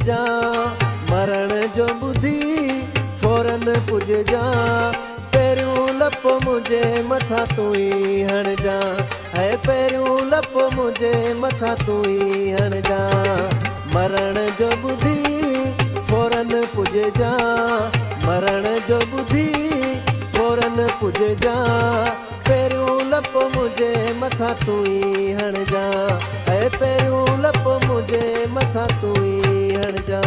जा मरण जो बुधी फौरन पुज जा पैरियों लप मुझे मथा तू ही हण जा है पैरियों लप मुझे मथा तू ही हण जा मरण जो बुधी फौरन पुज जा मरण जो बुधी फौरन पुज जा पैरियों लप मुझे मथा तू ही हण जा है पैरियों लप मुझे मथा तू ही हण जा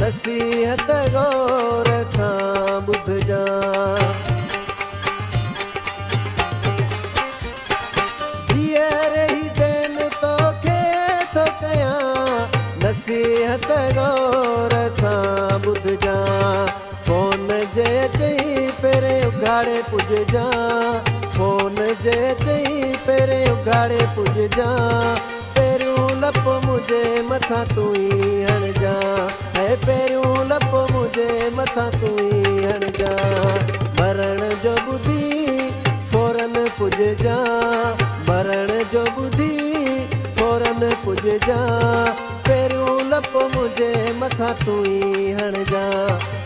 नसीहत गौर सां ॿुध जा धीअर ही देन तोखे थो कयां नसीहत गौर सां ॿुध जा फोन जे चई पहिरें उघाड़े पुज जा फोन जे चई पहिरें उघाड़े पुज जा पैरियों लप मुझे मथा तू ही हण जा है पैरियों लप मुझे मथा तू ही हण जा मरण जो बुधी फौरन पुज जा मरण जो बुधी फौरन पुज जा पैरियों लप मुझे मथा तू ही हण जा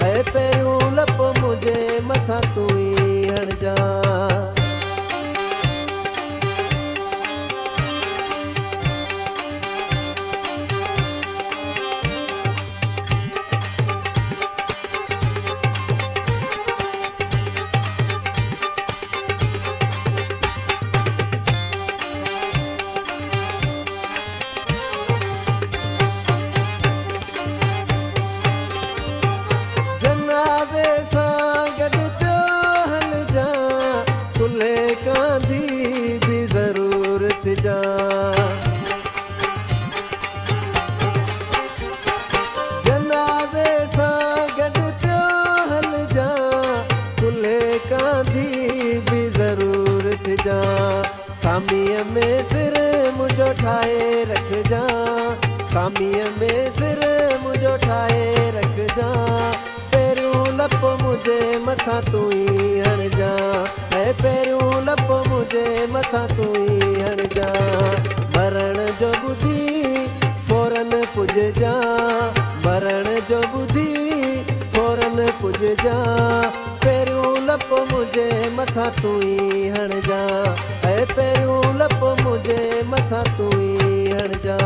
है पैरियों लप मुझे मथा तू ही हण जा जनाज़े सां गॾु पियो हल जा कुल्हे कांधी बि ज़रूरत जा सामीअ में सिर मुंहिंजो ठाहे रखजा सामीअ में सिर मुंहिंजो ठाहे रखजा पैरियों लप मुझे मथा तू ही हण जा है पैरियों लप मुझे मथा तू ही हण जा मरण जो बुधी फौरन पुज जा मरण जो बुधी फौरन पुज जा पैरियों लप मुझे मथा तू ही हण जा है पैरियों लप मुझे मथा तू ही हण जा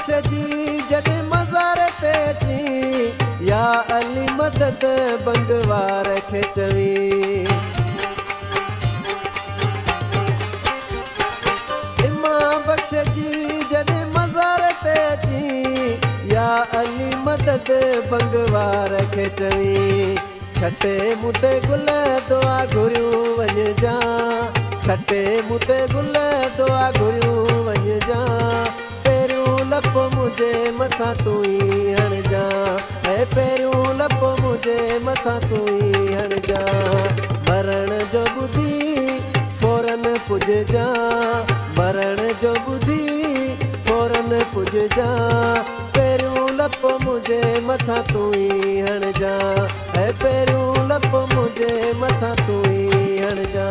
जी जॾहिं मज़ार ते अची या अली मदद बंगवार खे चवी इमाम बख़्श जी जॾहिं मज़ार ते अची या अली मदद बंगवार खे चवी छटे मुते गुल दुआ घुरियूं वञ जा छटे मुते गुल दुआ घुरियूं वञ जा लप मुझे मथा तू ही हण जा है पैरियों लप मुझे मथा तू ही हण जा मरण जो बुधी फौरन पुज जा मरण जो बुधी फौरन पुज जा पैरियों लप मुझे मथा तू ही हण जा है पैरियों लप मुझे मथा तू ही हण जा